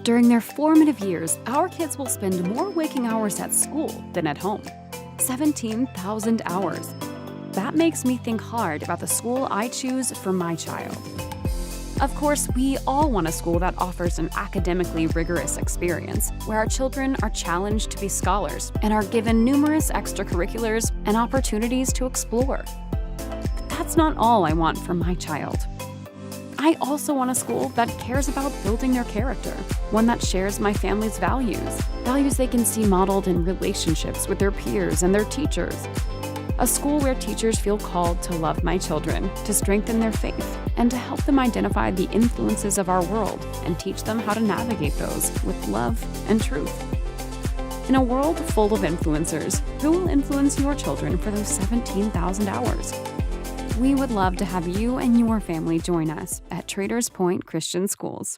During their formative years, our kids will spend more waking hours at school than at home. 17,000 hours. That makes me think hard about the school I choose for my child. Of course, we all want a school that offers an academically rigorous experience, where our children are challenged to be scholars and are given numerous extracurriculars and opportunities to explore. But that's not all I want for my child. I also want a school that cares about building their character, one that shares my family's values they can see modeled in relationships with their peers and their teachers. A school where teachers feel called to love my children, to strengthen their faith, and to help them identify the influences of our world and teach them how to navigate those with love and truth. In a world full of influencers, who will influence your children for those 17,000 hours? We would love to have you and your family join us at Traders Point Christian Schools.